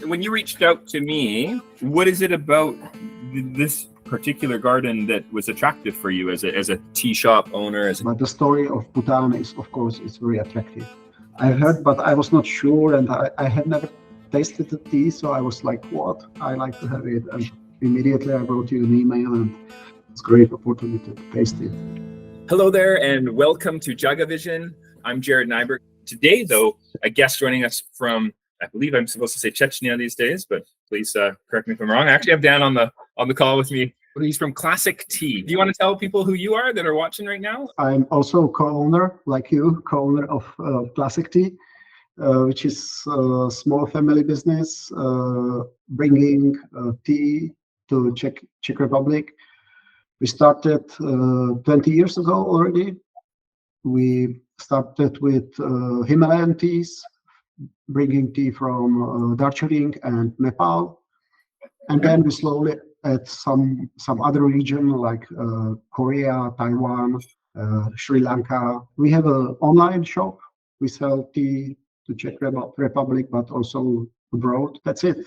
when you reached out to me, what is it about this particular garden that was attractive for you as a tea shop owner? But the story of Bhutan is, of course, it's very attractive. I heard, but I was not sure, and I had never tasted the tea, so I was like, what? I like to have it. And immediately I wrote you an email, and it's a great opportunity to taste it. Hello there, and welcome to JagaVision. I'm Jared Nyberg. Today, though, a guest joining us from, I believe I'm supposed to say Chechnya these days, but please correct me if I'm wrong. I actually have Dan on the call with me. He's from Klásek Tea. Do you want to tell people who you are that are watching right now? I'm also co-owner, like you, co-owner of Klásek Tea, which is a small family business bringing tea to Czech Republic. We started 20 years ago already. We started with Himalayan teas, bringing tea from Darjeeling and Nepal, and then we slowly add some other region like Korea, Taiwan, Sri Lanka. We have an online shop. We sell tea to Czech Republic, but also abroad. That's it.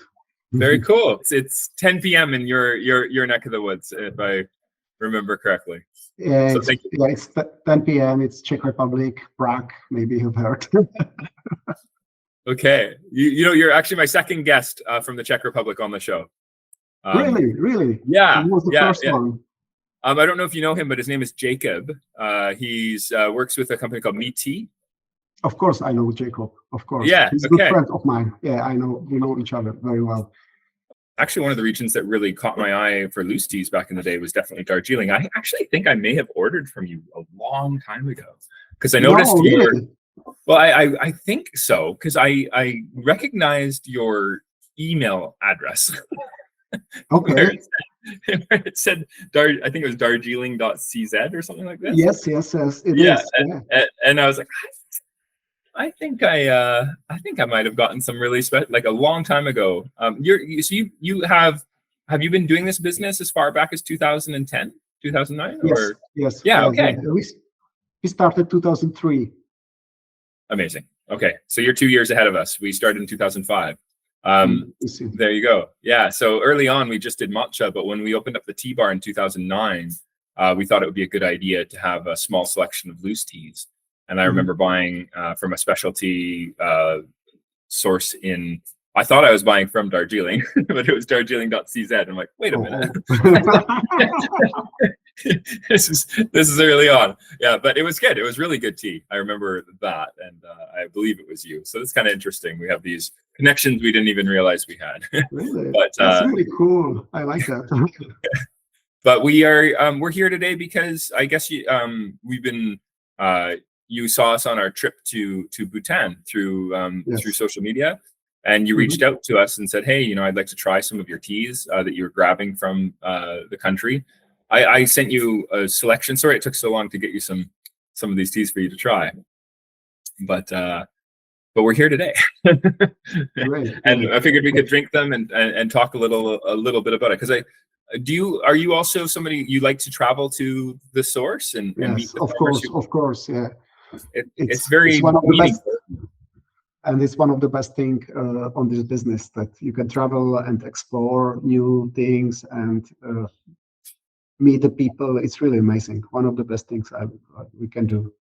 Very cool. It's 10 p.m. in your neck of the woods, if I remember correctly. Yeah, so it's 10 p.m. It's Czech Republic, Prague. Maybe you've heard. Okay, you know, you're actually my second guest from the Czech Republic on the show. Really? Yeah. Who was the first one? I don't know if you know him, but his name is Jacob. He's works with a company called Tea. Of course, I know Jacob. Of course, yeah, he's a good friend of mine. Yeah, I know. We know each other very well. Actually, one of the regions that really caught my eye for loose teas back in the day was definitely Darjeeling. I actually think I may have ordered from you a long time ago because I noticed really? Well, I think so because I recognized your email address. Okay. It said I think it was darjeeling.cz or something like that. Yes. It is. And I was like, I think I might have gotten some really like a long time ago. You have you been doing this business as far back as 2010, 2009? Yes. Yeah. Okay. We started 2003. Amazing. Okay, so you're 2 years ahead of us. We started in 2005. There you go. Yeah. So early on, we just did matcha, but when we opened up the tea bar in 2009, we thought it would be a good idea to have a small selection of loose teas. And I remember buying from a specialty source in. I thought I was buying from Darjeeling, but it was darjeeling.cz. I'm like, wait a minute. This is early on. Yeah, but it was good. It was really good tea. I remember that, and I believe it was you. So it's kind of interesting. We have these connections we didn't even realize we had. Really? But that's really cool. I like that. But we're here today because I guess we've been you saw us on our trip to Bhutan through social media. And you reached out to us and said, hey, I'd like to try some of your teas that you're grabbing from the country. I sent you a selection. Sorry it took so long to get you some of these teas for you to try. But we're here today. Right. And I figured we could drink them and talk a little bit about it. Because are you also somebody you like to travel to the source and meet the farmers? Of course, yeah. It's very one of the meaningful. And it's one of the best things on this business, that you can travel and explore new things and meet the people. It's really amazing. One of the best things we can do.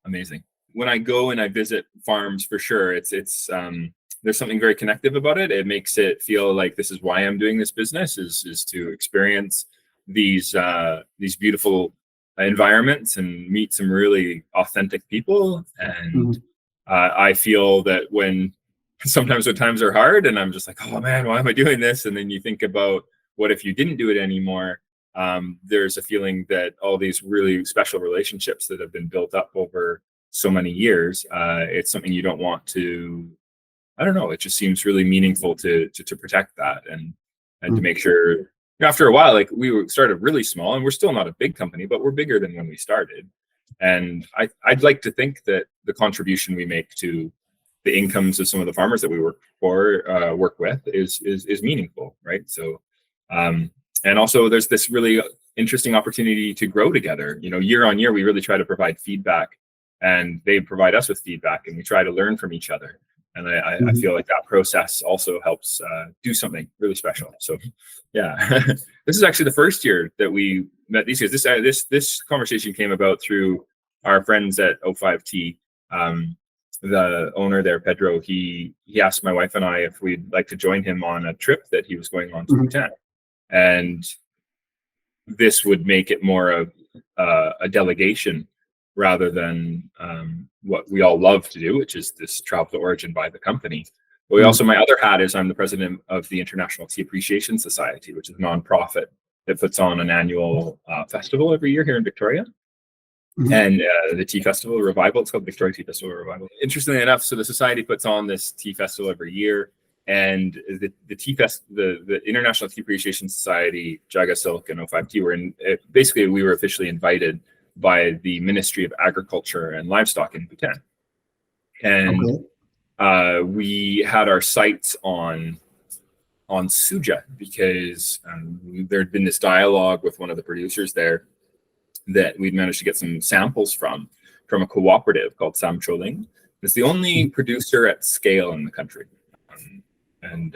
Amazing. When I go and I visit farms, for sure, it's there's something very connective about it. It makes it feel like this is why I'm doing this business is to experience these beautiful environments and meet some really authentic people. And I feel that sometimes when times are hard and I'm just like, oh man, why am I doing this? And then you think about what if you didn't do it anymore? There's a feeling that all these really special relationships that have been built up over so many years, it's something you don't want to, I don't know, it just seems really meaningful to protect that and to make sure, after a while, like we started really small and we're still not a big company, but we're bigger than when we started. And I'd like to think that the contribution we make to the incomes of some of the farmers that we work with is meaningful, right? So, and also there's this really interesting opportunity to grow together. Year on year, we really try to provide feedback, and they provide us with feedback, and we try to learn from each other. And I feel like that process also helps do something really special. So yeah, this is actually the first year that we met these guys. This conversation came about through our friends at O5T. The owner there, Pedro, he asked my wife and I if we'd like to join him on a trip that he was going on to Bhutan. And this would make it more of a delegation rather than what we all love to do, which is this travel to origin by the company. But we also, my other hat is I'm the president of the International Tea Appreciation Society, which is a nonprofit that puts on an annual festival every year here in Victoria. And the Tea Festival Revival, it's called Victoria Tea Festival Revival. Interestingly enough, so the society puts on this tea festival every year, and the International Tea Appreciation Society, JagaSilk, and O5T basically we were officially invited by the Ministry of Agriculture and Livestock in Bhutan, and we had our sights on Suja because there had been this dialogue with one of the producers there that we'd managed to get some samples from a cooperative called Samcholing. It's the only producer at scale in the country. And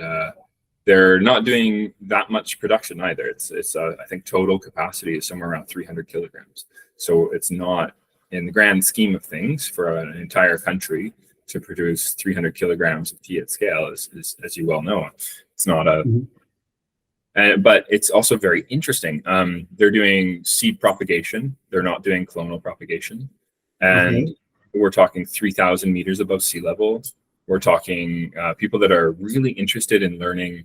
they're not doing that much production either. It's I think total capacity is somewhere around 300 kilograms. So it's not, in the grand scheme of things, for an entire country to produce 300 kilograms of tea at scale, as you well know, it's not a... but it's also very interesting. They're doing seed propagation. They're not doing clonal propagation. And we're talking 3,000 meters above sea level. We're talking people that are really interested in learning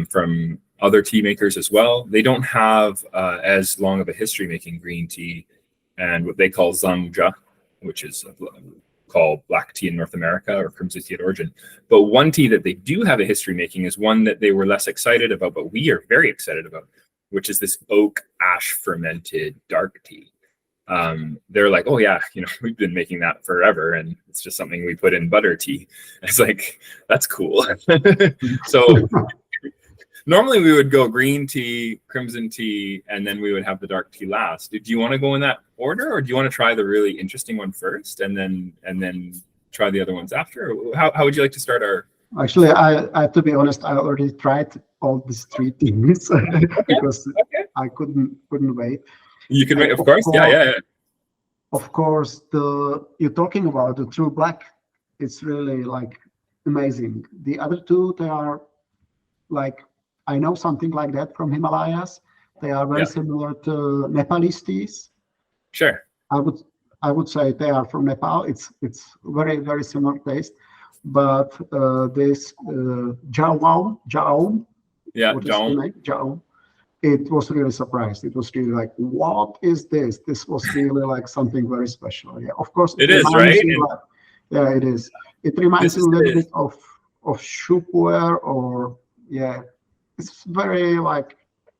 from other tea makers as well. They don't have as long of a history making green tea and what they call Zangja, which is called black tea in North America or crimson tea at origin. But one tea that they do have a history making is one that they were less excited about, but we are very excited about, which is this oak ash fermented dark tea. They're like, oh yeah, we've been making that forever, and it's just something we put in butter tea. It's like, that's cool. So normally we would go green tea, crimson tea, and then we would have the dark tea last. Do you want to go in that order, or do you want to try the really interesting one first and then try the other ones after? How would you like to start our... Actually, I have to be honest, I already tried all these three things because I couldn't wait. You can wait, of course. Yeah. Of course, you're talking about the true black. It's really like amazing. The other two, they are like, I know something like that from Himalayas. They are very similar to Nepalese teas. Sure. I would say they are from Nepal. It's very, very similar taste. But this Ja-Aum, Ja-Aum, Ja-Aum, it was really surprised. It was really like, what is this? This was really like something very special. Yeah, of course. It is, right? Yeah, it is. It reminds you a little bit of shupuer, or it's very like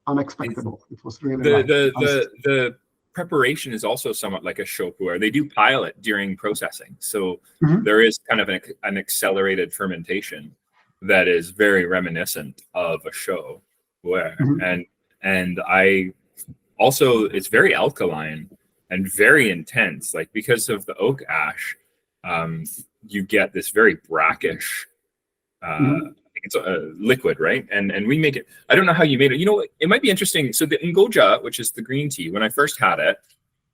unexpected. It was really the preparation is also somewhat like a shopuer. They do pile it during processing, so there is kind of an accelerated fermentation that is very reminiscent of a shopuer. And I also, it's very alkaline and very intense, like because of the oak ash, you get this very brackish it's a liquid, right? And we make it, I don't know how you made it. It might be interesting. So the Ngoja, which is the green tea, when I first had it,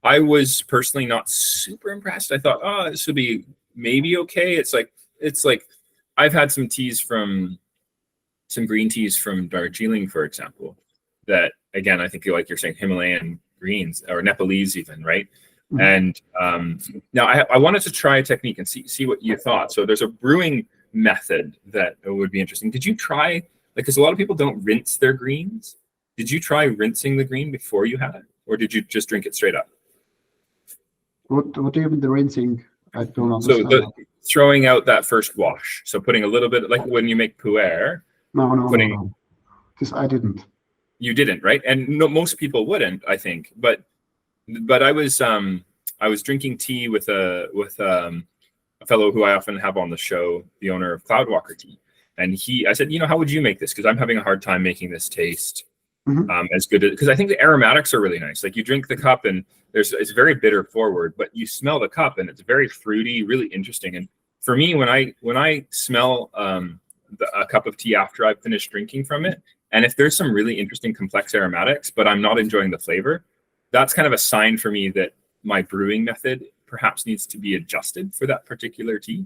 I was personally not super impressed. I thought, oh, this would be maybe okay. It's like I've had some green teas from Darjeeling, for example, that again, I think like you're saying, Himalayan greens or Nepalese even, right? And now I wanted to try a technique and see what you thought. So there's a brewing method that would be interesting. Did you try, because a lot of people don't rinse their greens. Did you try rinsing the green before you had it, or did you just drink it straight up? What do you mean the rinsing? I don't understand. So throwing out that first wash. So putting a little bit, like when you make pu'er. No. Because I didn't. You didn't, right? And no, most people wouldn't, I think. But I was drinking tea with a fellow who I often have on the show, the owner of Cloudwalker Tea. And I said, how would you make this? Because I'm having a hard time making this taste as good, because I think the aromatics are really nice. Like you drink the cup and it's very bitter forward, but you smell the cup and it's very fruity, really interesting. for me, when I smell a cup of tea after I've finished drinking from it, and if there's some really interesting complex aromatics, but I'm not enjoying the flavor, that's kind of a sign for me that my brewing method perhaps needs to be adjusted for that particular tea.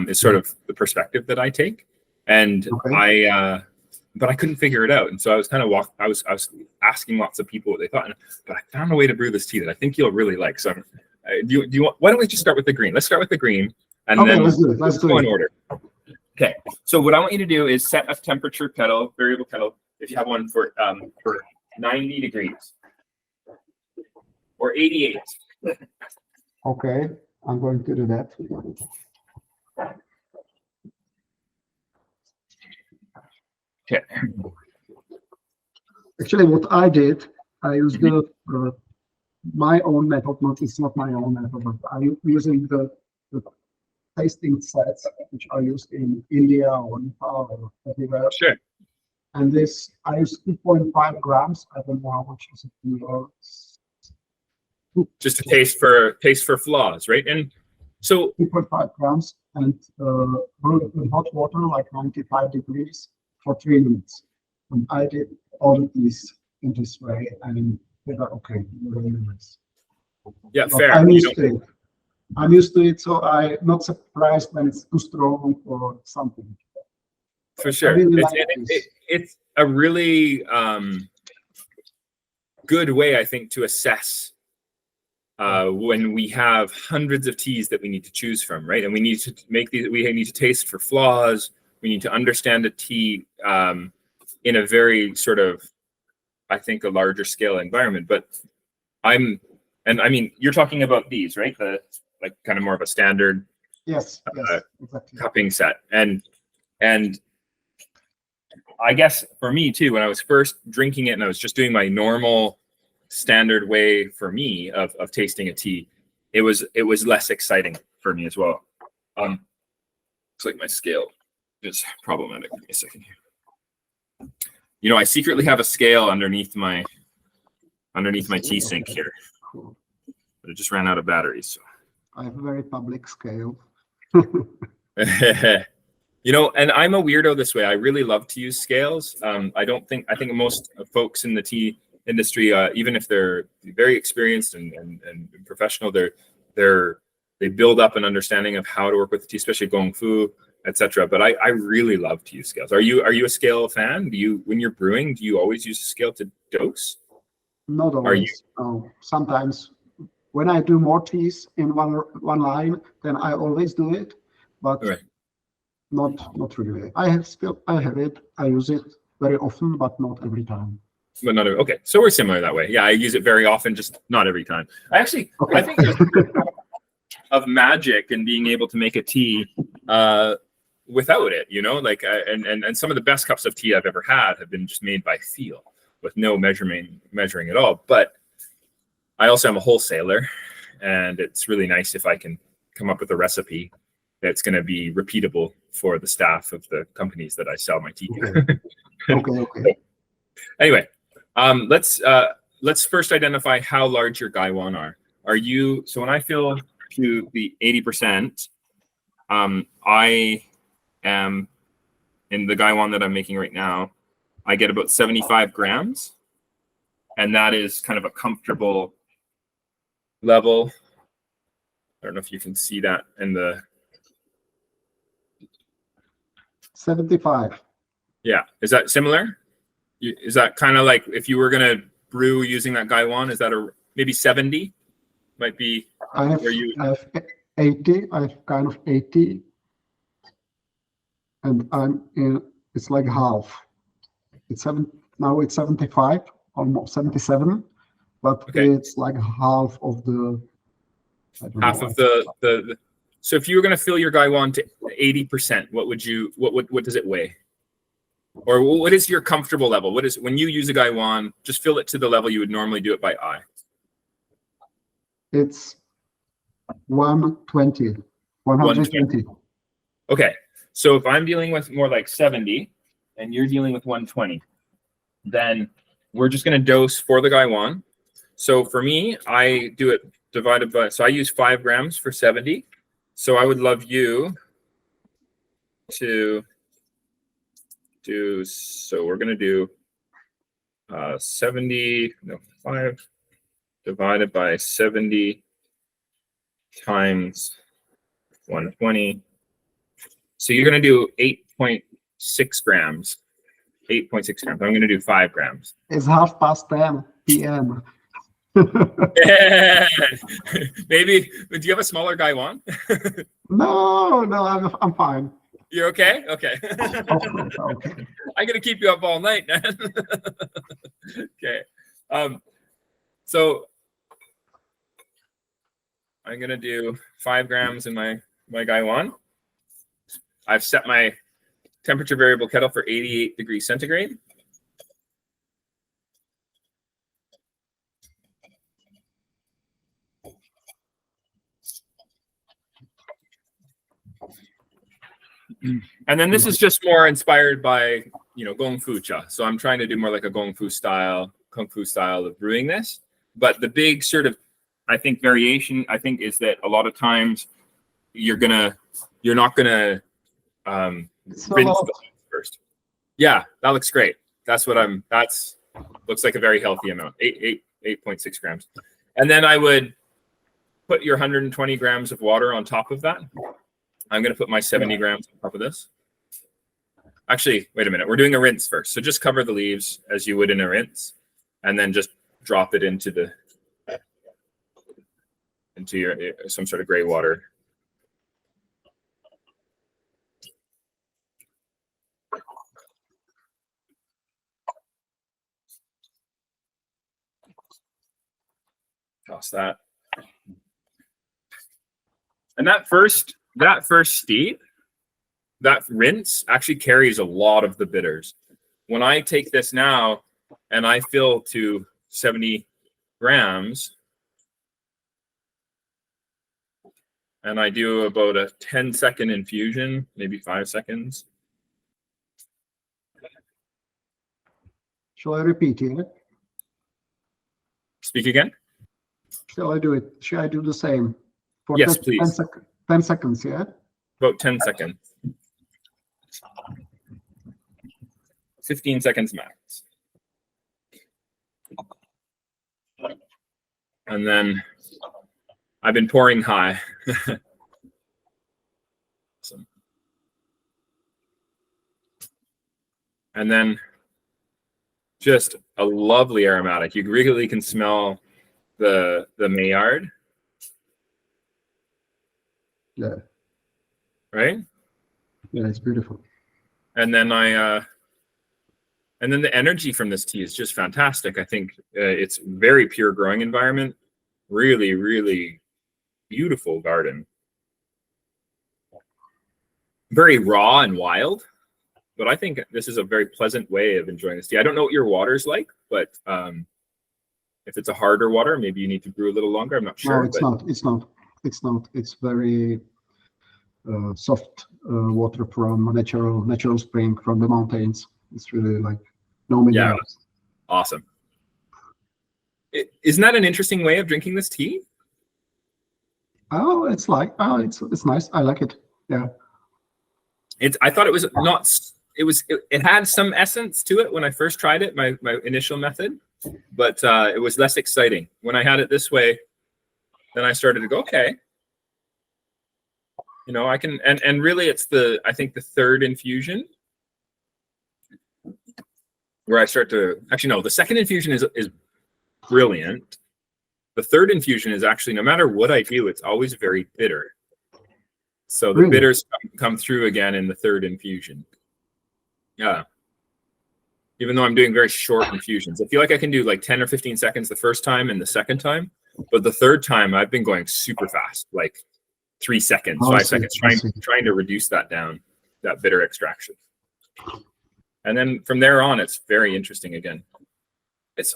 Is sort of the perspective that I take, and but I couldn't figure it out, and so I was kind of I was asking lots of people what they thought, but I found a way to brew this tea that I think you'll really like. So, do you want? Why don't we just start with the green? Let's start with the green, and then let's do it. Let's go in order. Okay. So what I want you to do is set a temperature kettle, variable kettle, if you have one, for 90 degrees or 88. Okay, I'm going to do that. Okay. Actually, what I did, I used my own method. It's not my own method, but I'm using the tasting sets which are used in India or Nepal or everywhere. Sure. And this, I use 2.5 grams. I don't know how much is it in yours. Just a taste for flaws, right? And so 2.5 grams and brew it in hot water, like 95 degrees, for 3 minutes. And I did all of these in this way, and they were okay, really nice. Yeah, but fair. I'm used to it, so I'm not surprised when it's too strong or something. For sure. Really it's a really good way, I think, to assess when we have hundreds of teas that we need to choose from, right? And we need to we need to taste for flaws. We need to understand a tea in a very sort of, I think, a larger scale environment. But I mean, you're talking about these, right? Like kind of more of a standard yes, exactly. cupping set. And I guess for me too, when I was first drinking it and I was just doing my normal standard way for me of tasting a tea, it was less exciting for me as well. Looks like my scale is problematic. Give me a second here. You know, I secretly have a scale underneath my tea sink here. Cool. But it just ran out of batteries. So. I have a very public scale. You know, and I'm a weirdo this way. I really love to use scales. I think most folks in the tea industry, even if they're very experienced and professional, they build up an understanding of how to work with the tea, especially gong fu, etc. But I really love to use scales. Are you a scale fan? When you're brewing, do you always use a scale to dose? Not always. Sometimes when I do more teas in one line, then I always do it, but not really. I have it. I use it very often, but not every time. But not okay. So we're similar that way. Yeah, I use it very often, just not every time. I think there's of magic in being able to make a tea without it. You know, like and some of the best cups of tea I've ever had have been just made by feel, with no measuring at all. But I also am a wholesaler, and it's really nice if I can come up with a recipe that's going to be repeatable for the staff of the companies that I sell my tea to. Okay. Anyway, let's first identify how large your gaiwan are. So when I fill to the 80%, I am in the gaiwan that I'm making right now, I get about 75 grams, and that is kind of a comfortable level. I don't know if you can see that in the 75. Yeah, is that similar? Is that kind of like if you were gonna brew using that gaiwan? Is that maybe 70? Might be. I have 80. I have kind of 80, and I'm in. It's like half. It's now. It's 75, almost 77, but it's like half of the. Half of the. So if you were going to fill your gaiwan to 80%, what does it weigh? Or what is your comfortable level? When you use a gaiwan, just fill it to the level you would normally do it by eye. It's 120. Okay. So if I'm dealing with more like 70 and you're dealing with 120, then we're just going to dose for the gaiwan. So for me, I do it divided by, so I use 5 grams for 70. So I would love you to do, so we're going to do 5 divided by 70 times 120. So you're going to do 8.6 grams. 8.6 grams. I'm going to do 5 grams. It's 10:30 p.m. Yeah. Maybe, do you have a smaller guy on? No, I'm fine. You're okay? Okay. Okay. I'm going to keep you up all night, man. Okay. So I'm going to do 5 grams in my Gaiwan. I've set my temperature variable kettle for 88 degrees centigrade. And then this is just more inspired by, Gong Fu Cha. So I'm trying to do more like a Kung Fu style of brewing this. But the big sort of, I think, variation, is that a lot of times you're not gonna rinse the first. Yeah, that looks great. That's looks like a very healthy amount. 8.6 grams. And then I would put your 120 grams of water on top of that. I'm going to put my 70 grams on top of this. Actually, wait a minute. We're doing a rinse first. So just cover the leaves as you would in a rinse, and then just drop it into your some sort of gray water. Toss that. And that first steep, that rinse actually carries a lot of the bitters. When I take this now and I fill to 70 grams and I do about a 10-second infusion, maybe 5 seconds. Shall I repeat it? Speak again? Shall I do it? Shall I do the same? For yes, please. 10 seconds, yeah? About 10 seconds. 15 seconds max. And then I've been pouring high. Awesome. And then just a lovely aromatic. You really can smell the Maillard. Yeah. Right? Yeah, it's beautiful. And then and then the energy from this tea is just fantastic. I think it's very pure growing environment. Really, really beautiful garden. Very raw and wild, but I think this is a very pleasant way of enjoying this tea. I don't know what your water's like, but if it's a harder water, maybe you need to brew a little longer. I'm not sure. No, it's not. It's very soft water from a natural spring from the mountains. It's really like no minerals. Yeah, awesome. Isn't that an interesting way of drinking this tea? Oh, it's nice. I like it. Yeah. I thought it was not. It had some essence to it when I first tried it, my initial method, but it was less exciting. When I had it this way, then I started to go, okay, I can, and really it's I think the third infusion where I start to, actually no, the second infusion is brilliant. The third infusion is actually, no matter what I do, it's always very bitter. So the bitters come through again in the third infusion. Yeah. Even though I'm doing very short infusions. I feel like I can do like 10 or 15 seconds the first time and the second time. But the third time, I've been going super fast, like 3 seconds, 5 seconds, trying to reduce that down, that bitter extraction. And then from there on, it's very interesting again.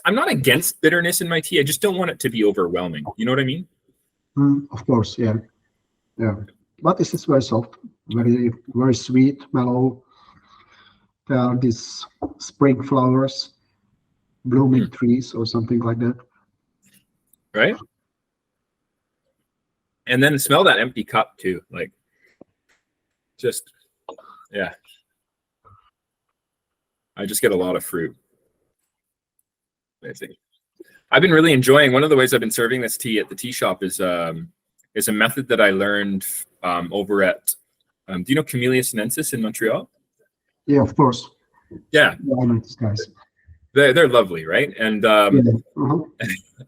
I'm not against bitterness in my tea. I just don't want it to be overwhelming. You know what I mean? Of course, yeah. Yeah. But this is very soft, very, very sweet, mellow. There are these spring flowers, blooming trees or something like that. Right? And then smell that empty cup too. Like, just, yeah. I just get a lot of fruit. I think I've been really enjoying, one of the ways I've been serving this tea at the tea shop is a method that I learned over at, do you know Camellia sinensis in Montreal? Yeah, of course. Yeah. Yeah, I know these guys. They're lovely, right? And Yeah.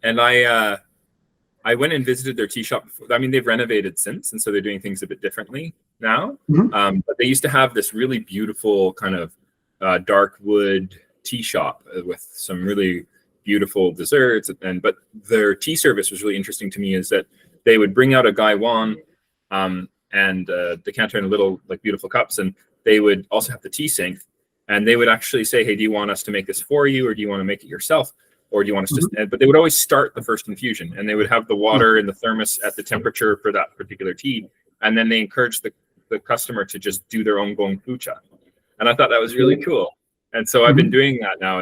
and I went and visited their tea shop before. I mean, they've renovated since, and so they're doing things a bit differently now. But they used to have this really beautiful kind of dark wood tea shop with some really beautiful desserts. But their tea service was really interesting to me, is that they would bring out a gaiwan and decanter in little like beautiful cups, and they would also have the tea sink, and they would actually say, hey, do you want us to make this for you, or do you want to make it yourself? Or do you want us to, but they would always start the first infusion, and they would have the water in the thermos at the temperature for that particular tea. And then they encourage the customer to just do their own gongpucha. And I thought that was really cool. And so I've been doing that now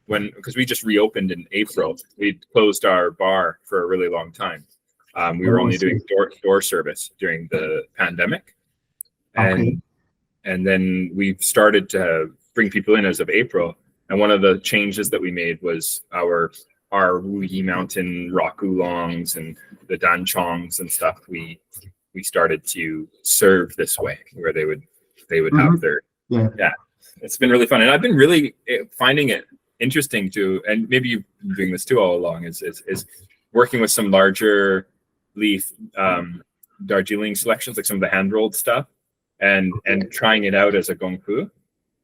because we just reopened in April. We closed our bar for a really long time. We were only doing door service during the pandemic. And then we've started to bring people in as of April. And one of the changes that we made was our Wuyi Mountain rock oolongs and the danchongs and stuff. We started to serve this way, where they would have their It's been really fun, and I've been really finding it interesting to, and maybe you've been doing this too all along, is working with some larger leaf Darjeeling selections, like some of the hand rolled stuff, and trying it out as a gongpu.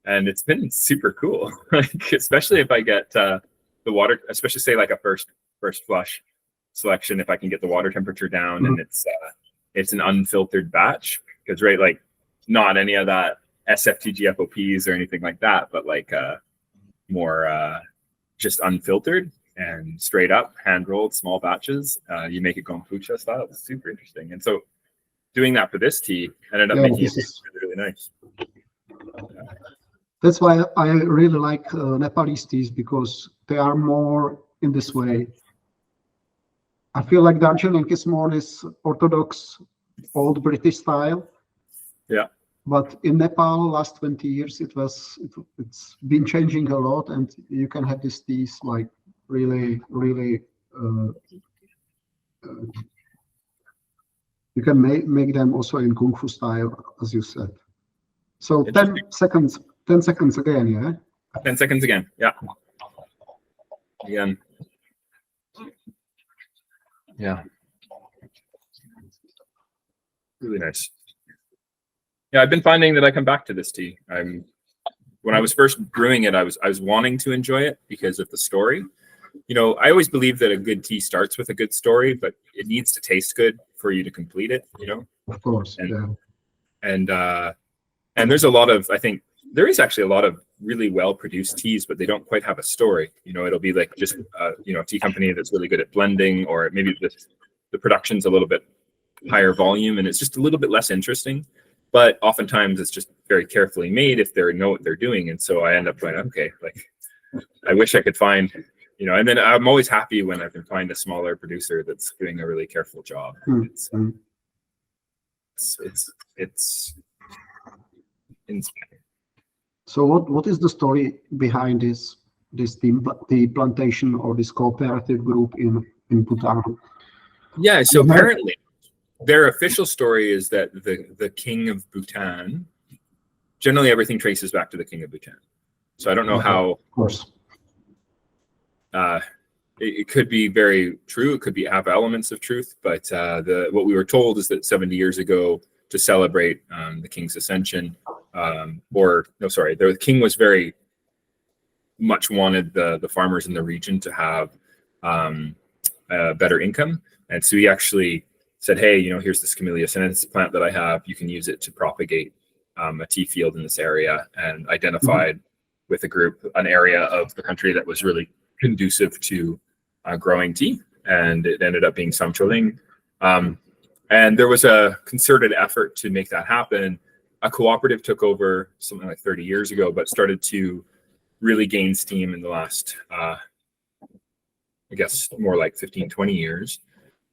And it's been super cool, like, especially if I get the water, especially say like a first flush selection, if I can get the water temperature down and it's an unfiltered batch, because like not any of that SFTG FOPs or anything like that, but like more just unfiltered and straight up hand rolled small batches. You make it gongpucha style. It's super interesting, and so doing that for this tea ended up making it really nice. That's why I really like Nepalese teas, because they are more in this way. I feel like Darjeeling is more this orthodox, old British style. Yeah. But in Nepal, last 20 years, it's been changing a lot, and you can have these teas like really, really. You can make them also in Kung Fu style, as you said. So 10 seconds. 10 seconds again, yeah? 10 seconds again, yeah. Again. Yeah. Really nice. Yeah, I've been finding that I come back to this tea. When I was first brewing it, I was wanting to enjoy it because of the story. You know, I always believe that a good tea starts with a good story, but it needs to taste good for you to complete it, you know? Of course, And there's a lot of, I think, there is actually a lot of really well-produced teas, but they don't quite have a story. You know, it'll be like just, a tea company that's really good at blending, or maybe the production's a little bit higher volume and it's just a little bit less interesting. But oftentimes it's just very carefully made if they know what they're doing. And so I end up going, okay, like, I wish I could find, and then I'm always happy when I can find a smaller producer that's doing a really careful job. It's inspiring. So what is the story behind this tea plantation or this cooperative group in Bhutan? Yeah, so apparently their official story is that the king of Bhutan, generally everything traces back to the king of Bhutan. So I don't know how. Of course. It could be very true. It could have elements of truth, but what we were told is that 70 years ago, to celebrate the king's ascension, the king was very much wanted the farmers in the region to have better income, and so he actually said, hey, here's this Camellia sinensis plant that I have. You can use it to propagate a tea field in this area, and identified with a group an area of the country that was really conducive to growing tea, and it ended up being Samcholing. And there was a concerted effort to make that happen. A cooperative took over something like 30 years ago, but started to really gain steam in the last, I guess, more like 15, 20 years.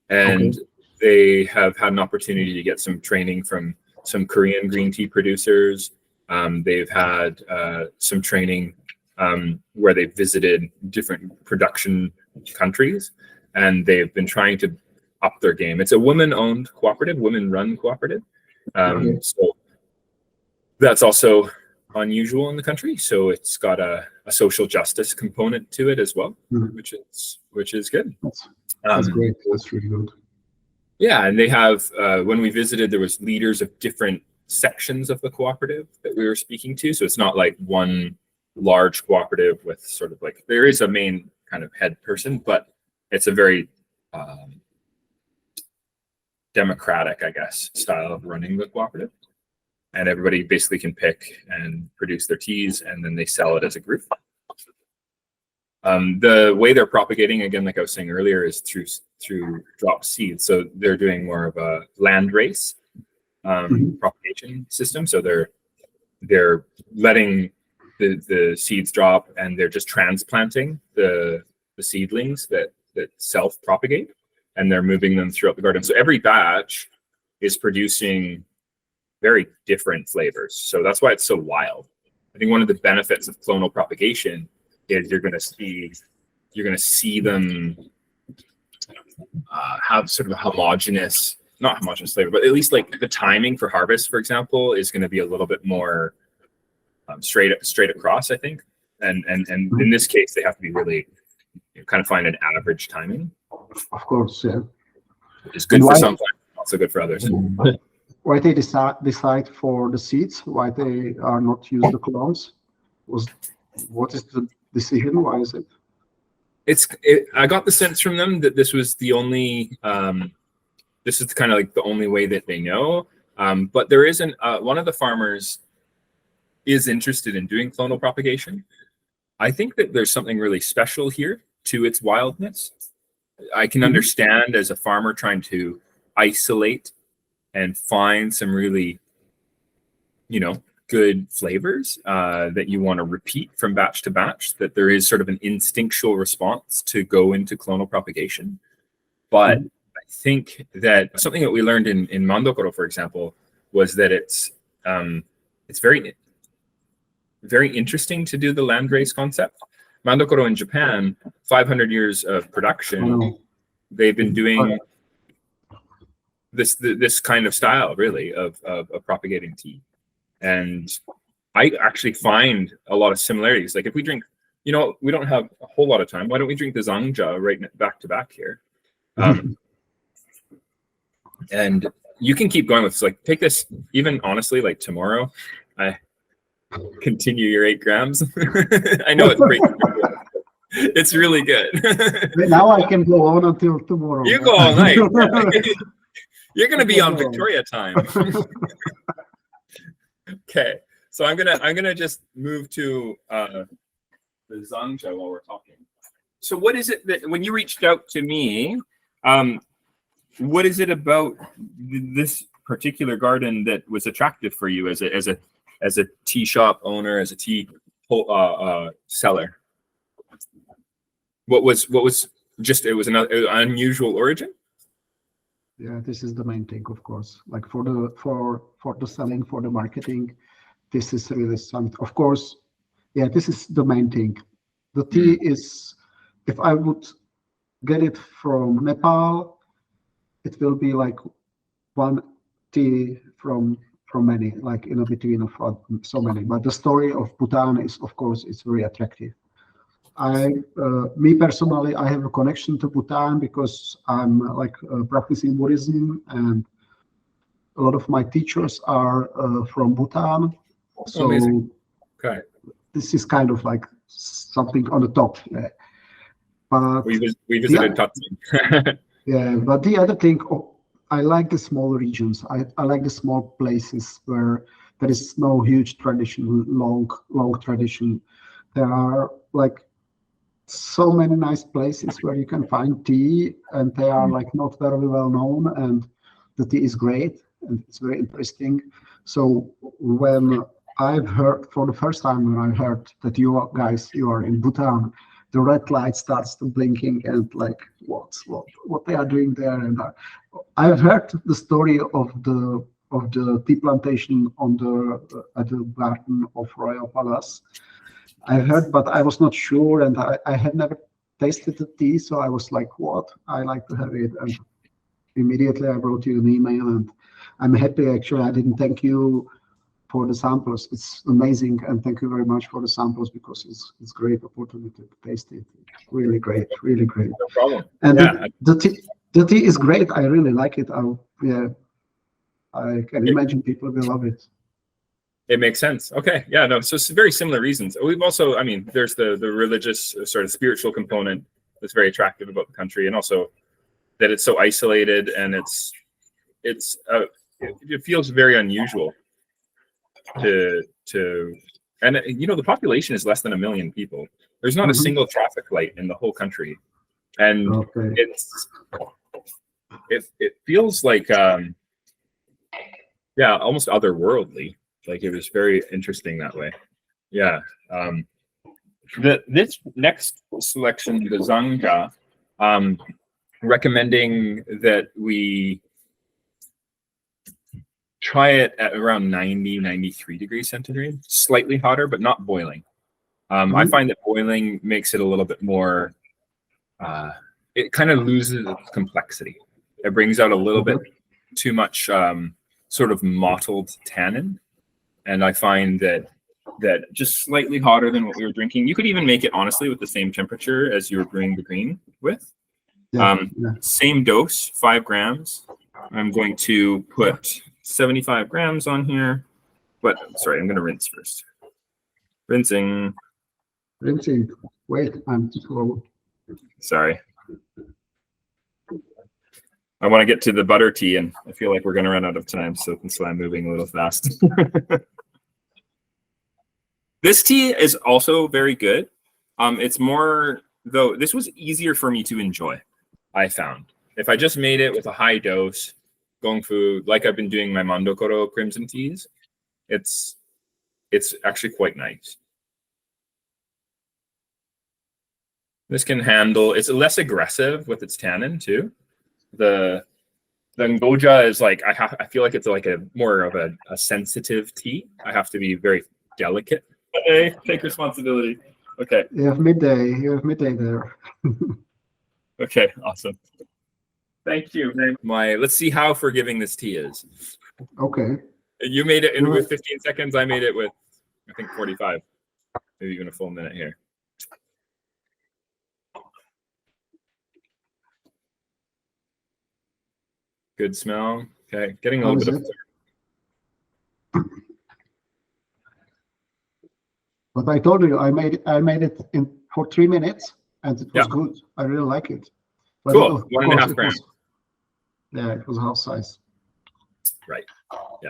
and they have had an opportunity to get some training from some Korean green tea producers. They've had some training where they visited different production countries, and they've been trying to up their game. It's a women-owned cooperative, women-run cooperative. So that's also unusual in the country. So it's got a social justice component to it as well, which is good. That's great. That's really good. Yeah, and they have when we visited, there was leaders of different sections of the cooperative that we were speaking to. So it's not like one large cooperative with sort of like, there is a main kind of head person, but it's a very democratic, I guess, style of running the cooperative. And everybody basically can pick and produce their teas, and then they sell it as a group. The way they're propagating, again, like I was saying earlier, is through drop seeds. So they're doing more of a land race propagation system. So they're letting the seeds drop, and they're just transplanting the seedlings that self-propagate, and they're moving them throughout the garden. So every batch is producing very different flavors. So that's why it's so wild. I think one of the benefits of clonal propagation is you're going to see them have sort of a homogeneous, not homogeneous flavor, but at least like the timing for harvest, for example, is going to be a little bit more straight across, I think. And in this case, they have to be really kind of find an average timing. Of course, yeah. It's good for some, not so good for others. Why they decide for the seeds? Why they are not use the clones? What is the decision? Why is it? I got the sense from them that this was the only. This is kind of like the only way that they know. But there isn't. One of the farmers is interested in doing clonal propagation. I think that there's something really special here to its wildness. I can understand as a farmer trying to isolate and find some really, good flavors that you want to repeat from batch to batch, that there is sort of an instinctual response to go into clonal propagation. But I think that something that we learned in Mandokoro, for example, was that it's very, very interesting to do the landrace concept. Mandokoro in Japan, 500 years of production, they've been doing this kind of style, really, of propagating tea. And I actually find a lot of similarities. Like if we drink, we don't have a whole lot of time. Why don't we drink the Zangja right back to back here? And you can keep going with this. Like take this, even honestly, like tomorrow, I continue your 8 grams. I know it's great. It's really good. Now I can go on until tomorrow. You go all night. You're gonna be on Victoria time. Okay, so I'm gonna just move to the Zangja while we're talking. So what is it that when you reached out to me, what is it about this particular garden that was attractive for you as a tea shop owner, as a tea seller? What was just, it was an unusual origin? Yeah, this is the main thing, of course. Like for the selling, for the marketing, this is really something. Of course, yeah, this is the main thing. The tea is, if I would get it from Nepal, it will be like one tea from many, like in a between of so many. But the story of Bhutan is, of course, it's very attractive. Me personally, I have a connection to Bhutan because I'm practicing Buddhism, and a lot of my teachers are from Bhutan. So amazing. Okay. This is kind of like something on the top. But we visited Tatsi. Yeah, but the other thing, I like the small regions. I like the small places where there is no huge tradition, long tradition. There are like so many nice places where you can find tea, and they are like not very well known, and the tea is great and it's very interesting. So when I've heard for the first time, when I heard that you are in Bhutan, the red light starts to blinking, and like what they are doing there. And I've heard the story of the tea plantation on the at the garden of Royal Palace. I heard, but I was not sure, and I had never tasted the tea, so I was like, what? I like to have it. And immediately I wrote you an email, and I'm happy actually. I didn't thank you for the samples. It's amazing, and thank you very much for the samples, because it's great opportunity to taste it. Really great, really great. No problem. And Yeah. the tea is great. I really like it. I can imagine people will love it. It makes sense. Okay. Yeah, no, so it's very similar reasons. We've also, I mean, there's the religious sort of spiritual component that's very attractive about the country, and also that it's so isolated, and it feels very unusual to and you know, the population is less than 1 million people. There's not a single traffic light in the whole country, and it feels like yeah, almost otherworldly. Like, it was very interesting that way. Yeah. This next selection, the Zangja, recommending that we try it at around 90, 93 degrees centigrade, slightly hotter, but not boiling. I find that boiling makes it a little bit more, it kind of loses its complexity. It brings out a little bit too much sort of mottled tannin. And I find that just slightly hotter than what we were drinking. You could even make it, honestly, with the same temperature as you were brewing the green with. Same dose, 5 grams. I'm going to put 75 grams on here. But, sorry, I'm going to rinse first. Rinsing. Wait, I'm too slow. Sorry. I want to get to the butter tea, and I feel like we're going to run out of time, so I'm moving a little fast. This tea is also very good. It's more, though, this was easier for me to enjoy, I found. If I just made it with a high dose, gongfu, like I've been doing my Mandokoro crimson teas, it's actually quite nice. This can handle, it's less aggressive with its tannin too. The Ngoja is like, I feel like it's like a more of a sensitive tea. I have to be very delicate. Hey, take responsibility. Okay. You have midday there. Okay, awesome. Thank you. Let's see how forgiving this tea is. Okay. You made it with 15 seconds. I made it with, I think, 45. Maybe even a full minute here. Good smell. Okay, getting a little bit of. But I told you, I made it for 3 minutes, and it was good. I really like it. But cool. 1.5 grams. It was half size. Right. Yeah.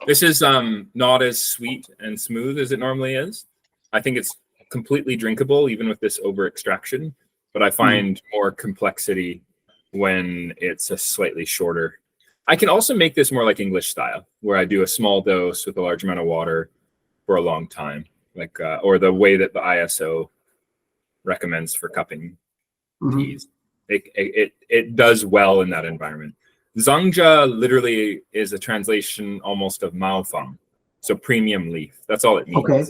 This is not as sweet and smooth as it normally is. I think it's completely drinkable, even with this over extraction. But I find more complexity when it's a slightly shorter. I can also make this more like English style, where I do a small dose with a large amount of water for a long time, like or the way that the ISO recommends for cupping teas. It does well in that environment. Zangja literally is a translation almost of Maofang, so premium leaf. That's all it means. Okay.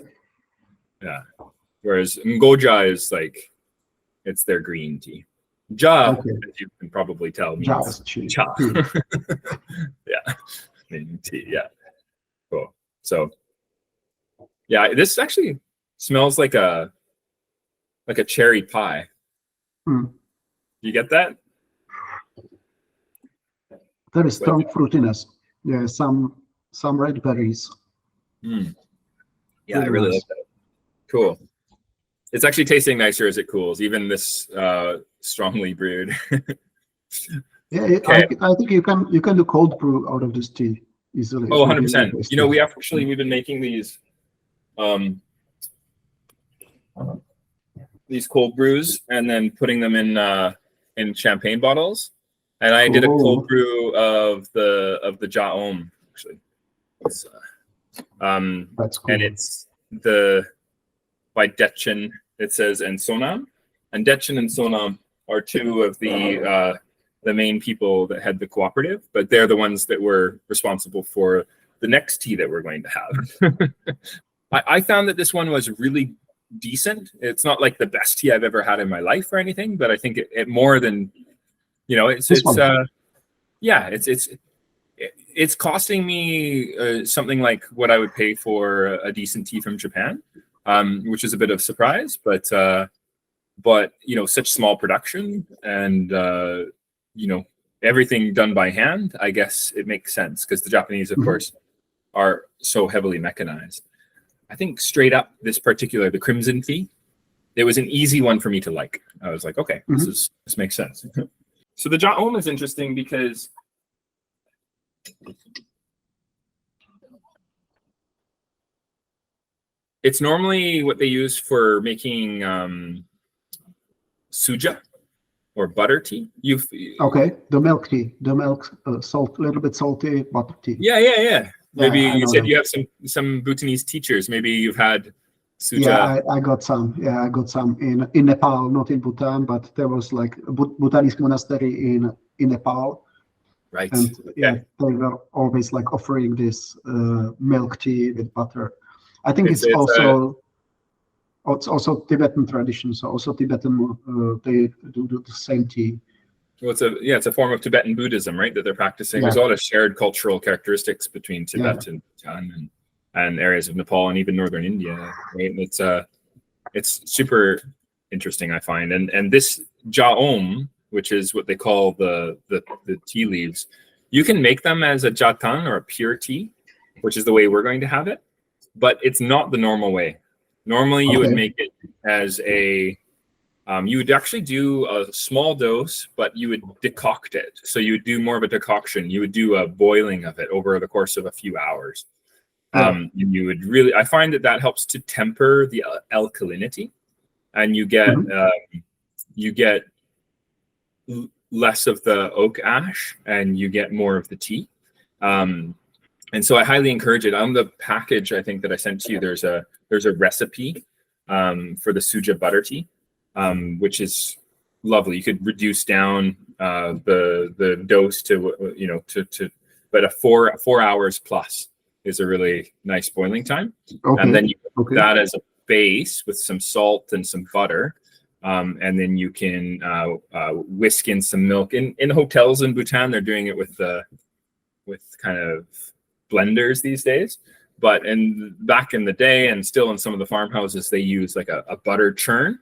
Yeah. Whereas Ngoja is like, it's their green tea. Ja, as you can probably tell, means cha. Yeah. Tea. Yeah. Cool. So, yeah, this actually smells like a cherry pie. You get that? Very strong fruitiness. Yeah, some red berries. Yeah, really I really like that. Cool. It's actually tasting nicer as it cools, even this strongly brewed. Yeah, okay. I think you can do cold brew out of this tea easily. Oh, 100%. You know, we've been making these cold brews and then putting them in champagne bottles. And I did a cold brew of the Ja-Aum, actually. That's cool. And it's by Dechen, it says, and Sonam. And Dechen and Sonam are two of the main people that had the cooperative, but they're the ones that were responsible for the next tea that we're going to have. I found that this one was really decent. It's not like the best tea I've ever had in my life or anything, but I think it more than, it's costing me something like what I would pay for a decent tea from Japan, which is a bit of surprise, but such small production and everything done by hand, I guess it makes sense because the Japanese, of course, are so heavily mechanized. I think straight up, the crimson tea, it was an easy one for me to like. I was like, okay, this makes sense. So the Ja-Aum is interesting because it's normally what they use for making suja or butter tea. The milk tea, salt, a little bit salty butter tea. Yeah. Maybe you said you have some Bhutanese teachers. Maybe you've had suja. Yeah, I got some. Yeah, I got some in Nepal, not in Bhutan, but there was like a Bhutanese monastery in Nepal. Right. And they were always like offering this milk tea with butter. I think it's also Tibetan tradition. So also Tibetan, they do the same tea. Well, it's a form of Tibetan Buddhism, right? That they're practicing. Yeah. There's a lot of shared cultural characteristics between Tibet and Bhutan and areas of Nepal and even northern India. Right? It's super interesting, I find. And this Ja-Aum, which is what they call the tea leaves, you can make them as a jatan or a pure tea, which is the way we're going to have it, but it's not the normal way. Normally, you would make it as you would actually do a small dose, but you would decoct it. So you would do more of a decoction. You would do a boiling of it over the course of a few hours. And you would I find that helps to temper the alkalinity, and you get less of the oak ash, and you get more of the tea. And so I highly encourage it. On the package, I think that I sent to you, there's a recipe for the suja butter tea. Which is lovely. You could reduce down the dose to but a 4 hours plus is a really nice boiling time. And then you put that as a base with some salt and some butter, and then you can whisk in some milk. In hotels in Bhutan, they're doing it with kind of blenders these days. But back in the day, and still in some of the farmhouses, they use like a butter churn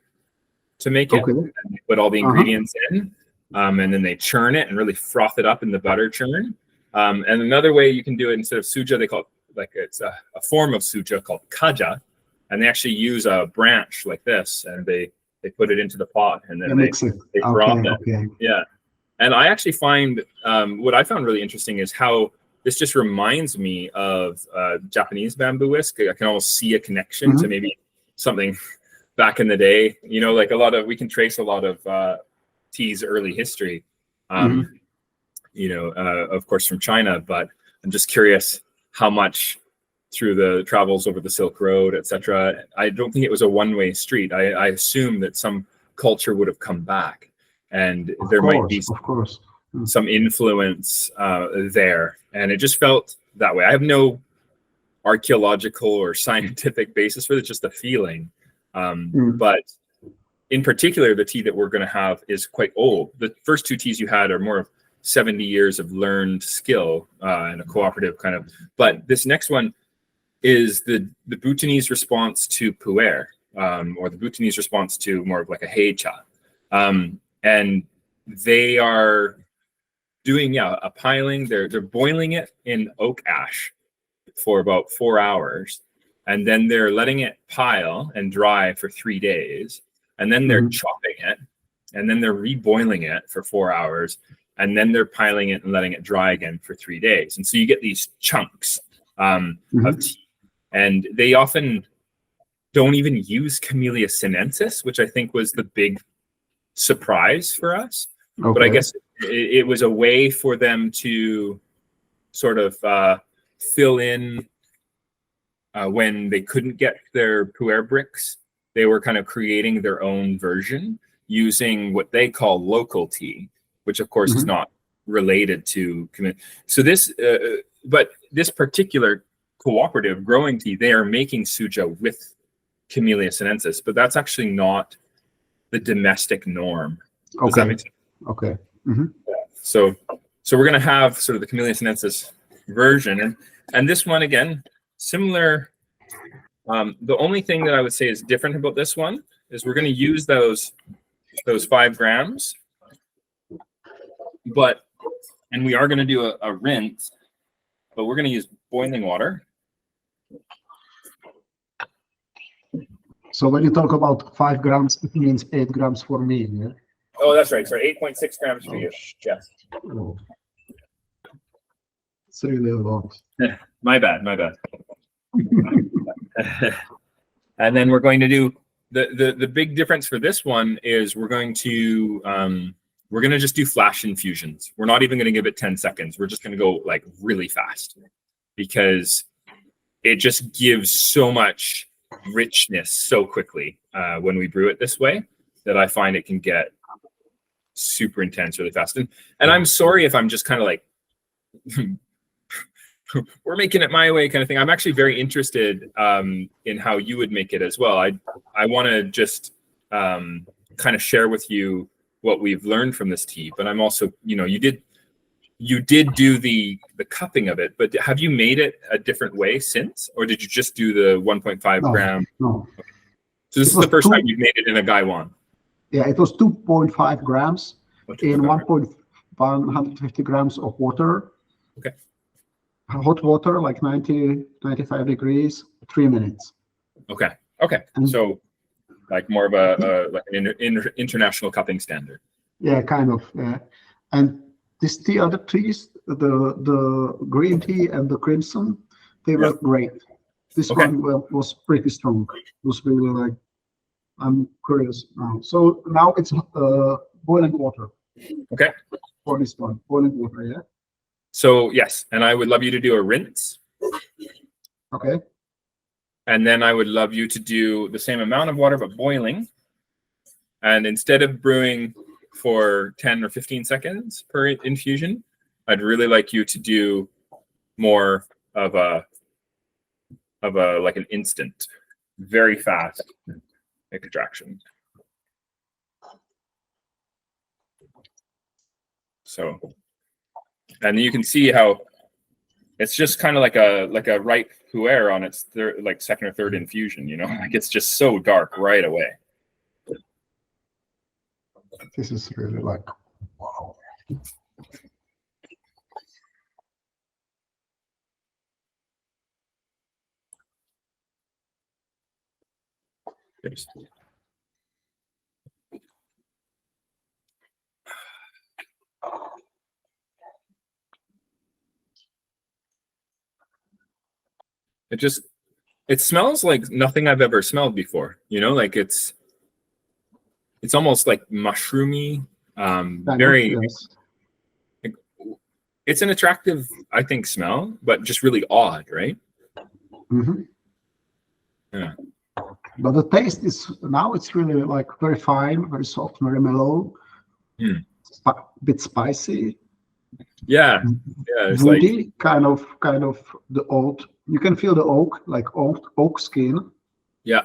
to make it. And they put all the ingredients in, and then they churn it and really froth it up in the butter churn. And another way you can do it, instead of suja, they call it it's a form of suja called kaja, and they actually use a branch like this, and they put it into the pot, and then they froth it. Yeah. And I actually find what I found really interesting is how this just reminds me of Japanese bamboo whisk. I can almost see a connection to maybe something back in the day, we can trace a lot of tea's early history, of course from China, but I'm just curious how much through the travels over the Silk Road, etc. I don't think it was a one-way street. I assume that some culture would have come back, and might be some influence there. And it just felt that way. I have no archaeological or scientific basis for it, just a feeling. But in particular, the tea that we're going to have is quite old. The first two teas you had are more of 70 years of learned skill and a cooperative kind of. But this next one is the Bhutanese response to pu'er, or the Bhutanese response to more of like a hei cha. And they are doing a piling. They're boiling it in oak ash for about 4 hours. And then they're letting it pile and dry for 3 days. And then they're chopping it. And then they're reboiling it for 4 hours. And then they're piling it and letting it dry again for 3 days. And so you get these chunks of tea. And they often don't even use Camellia sinensis, which I think was the big surprise for us. But I guess it was a way for them to sort of fill in when they couldn't get their pu'er bricks. They were kind of creating their own version using what they call local tea, which of course is not related to so this but this particular cooperative growing tea, they are making suja with Camellia sinensis, but that's actually not the domestic norm. Does that make sense? Okay. So we're going to have sort of the Camellia sinensis version, and this one again similar. The only thing that I would say is different about this one is we're going to use those 5 grams, and we are going to do a rinse, but we're going to use boiling water. So when you talk about 5 grams, it means 8 grams for me. Yeah? Oh, that's right. So 8.6 grams for you. Yes. Oh. It's really a lot. My bad. And then we're going to do the big difference for this one is we're going to just do flash infusions. We're not even going to give it 10 seconds. We're just going to go like really fast because it just gives so much richness so quickly when we brew it this way that I find it can get super intense really fast. And I'm sorry if I'm just kind of like we're making it my way kind of thing. I'm actually very interested in how you would make it as well. I want to just kind of share with you what we've learned from this tea, but I'm also, you did do the cupping of it, but have you made it a different way since, or did you just do the 1.5 gram? No. So this is the first time you've made it in a gaiwan. Yeah, it was 2.5 grams in 150 grams of water. Okay. Hot water, like 95 degrees, 3 minutes. Okay. So like more of like an international cupping standard. Yeah, kind of. Yeah. And these 3 other teas, the green tea and the crimson, they were great. This one was pretty strong. It was really like, I'm curious now. So now it's boiling water. Okay. For this one, boiling water, yeah. So yes, and I would love you to do a rinse. Okay. And then I would love you to do the same amount of water, but boiling. And instead of brewing for 10 or 15 seconds per infusion, I'd really like you to do more of a like an instant, very fast extraction. So, and you can see how it's just kind of like a ripe pu'er on its like second or third infusion, like it's just so dark right away. This is really like, wow. Cheers. It smells like nothing I've ever smelled before, like it's almost like mushroomy, very, it's an attractive, I think, smell, but just really odd, right? Yeah. But the taste is, now it's really like very fine, very soft, very mellow, a bit spicy. Yeah, it's woody, like kind of the old. You can feel the oak, like oak skin. Yeah,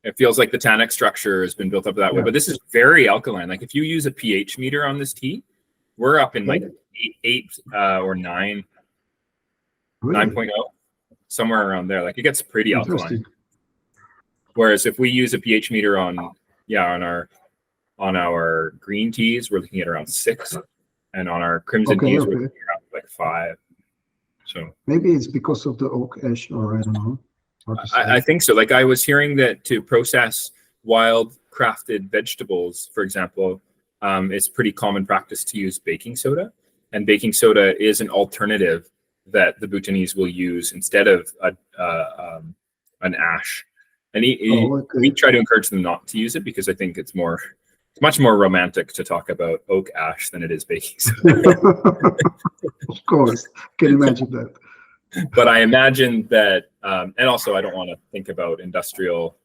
it feels like the tannic structure has been built up that way. But this is very alkaline. Like if you use a pH meter on this tea, we're up in like 8 or 9, really? 9.0, somewhere around there. Like it gets pretty alkaline. Whereas if we use a pH meter on our green teas, we're looking at around 6, and on our crimson teas, we're looking around like 5. So maybe it's because of the oak ash, or I don't know. I think so. Like I was hearing that to process wild crafted vegetables, for example, it's pretty common practice to use baking soda, and baking soda is an alternative that the Bhutanese will use instead of an ash. And we try to encourage them not to use it because I think it's much more romantic to talk about oak ash than it is baking soda. Of course, can imagine that. But I imagine that, and also I don't want to think about industrial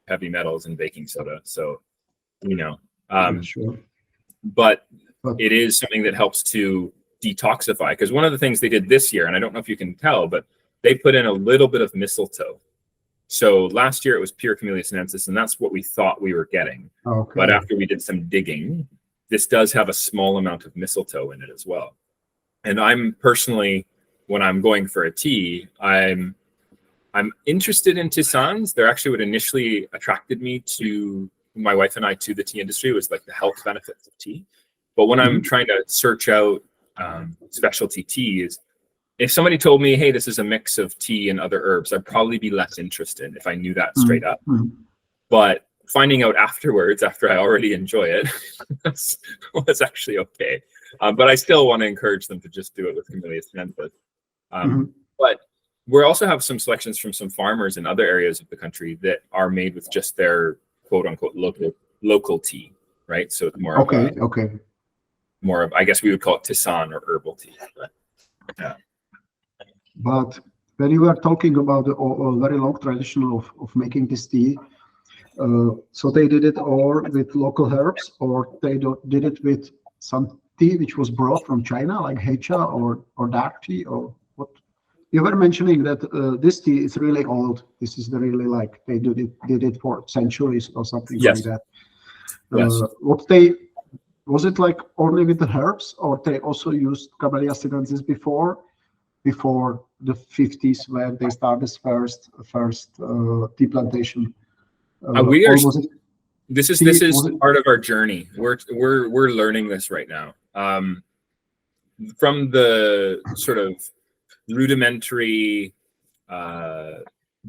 heavy metals in baking soda. So you know. Sure. But it is something that helps to detoxify, because one of the things they did this year, and I don't know if you can tell, but they put in a little bit of mistletoe. So last year it was pure Camellia sinensis, and that's what we thought we were getting. Okay. But after we did some digging, this does have a small amount of mistletoe in it as well. And I'm personally, when I'm going for a tea, I'm interested in tisanes. They're actually what initially attracted me to my wife and I to the tea industry, was like the health benefits of tea. But when I'm trying to search out specialty teas, if somebody told me, hey, this is a mix of tea and other herbs, I'd probably be less interested if I knew that straight up. But finding out afterwards, after I already enjoy it, was actually okay. But I still want to encourage them to just do it with Camellia sinensis. But we also have some selections from some farmers in other areas of the country that are made with just their quote unquote local tea, right? So it's more more of, I guess we would call it tisane or herbal tea. But, yeah. But when you were talking about the very long tradition of making this tea, so they did it all with local herbs, or they did it with some tea which was brought from China, like heicha or dark tea, or what? You were mentioning that this tea is really old. This is the really, like, they did it for centuries or something like that. Was it like only with the herbs, or they also used Camellia sinensis before the 50s, when they started first tea plantation? This is part of our journey. We're learning this right now. From the sort of rudimentary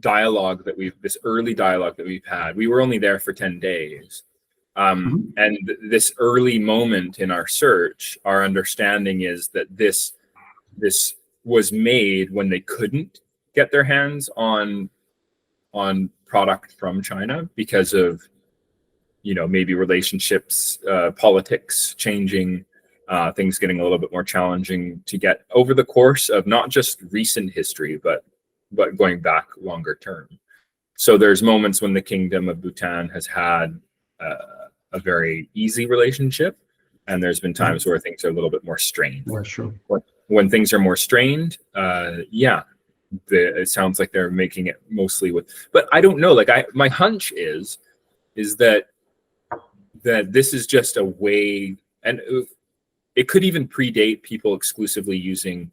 dialogue that this early dialogue that we've had, we were only there for 10 days. And this early moment in our search, our understanding is that this was made when they couldn't get their hands on product from China because of, maybe relationships, politics changing, things getting a little bit more challenging to get over the course of not just recent history, but going back longer term. So there's moments when the Kingdom of Bhutan has had a very easy relationship, and there's been times where things are a little bit more strained. Yeah, sure. When things are more strained, it sounds like they're making it mostly with, but I don't know. Like my hunch is that this is just a way, and it could even predate people exclusively using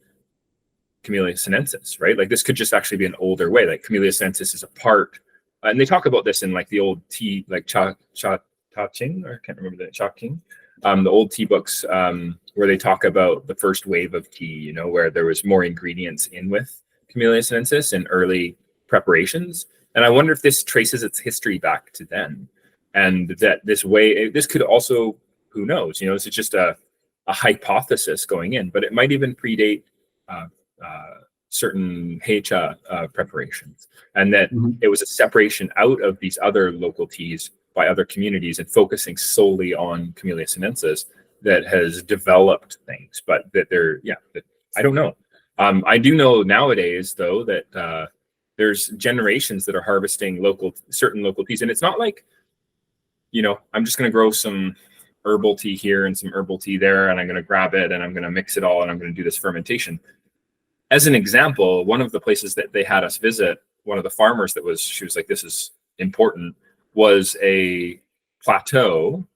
Camellia sinensis, right? Like this could just actually be an older way. Like Camellia sinensis is a part, and they talk about this in like the old tea, like Cha Ching, or I can't remember the Cha King, the old tea books, where they talk about the first wave of tea, where there was more ingredients in with Camellia sinensis in early preparations. And I wonder if this traces its history back to then, and that this could also, who knows, this is just a hypothesis going in, but it might even predate certain heicha preparations, and that it was a separation out of these other local teas by other communities and focusing solely on Camellia sinensis that has developed things. But that I don't know. I do know nowadays, though, that there's generations that are harvesting certain local teas, and it's not like, I'm just going to grow some herbal tea here and some herbal tea there, and I'm going to grab it and I'm going to mix it all and I'm going to do this fermentation. As an example, one of the places that they had us visit, one of the farmers she was like, this is important, was a plateau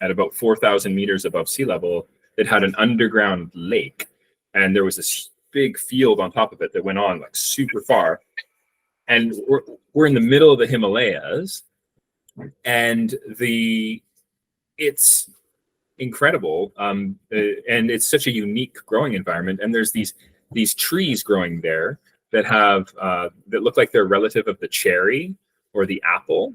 at about 4,000 meters above sea level that had an underground lake. And there was this big field on top of it that went on like super far. And we're in the middle of the Himalayas, and it's incredible. And it's such a unique growing environment. And there's these trees growing there that have that look like they're relative of the cherry or the apple.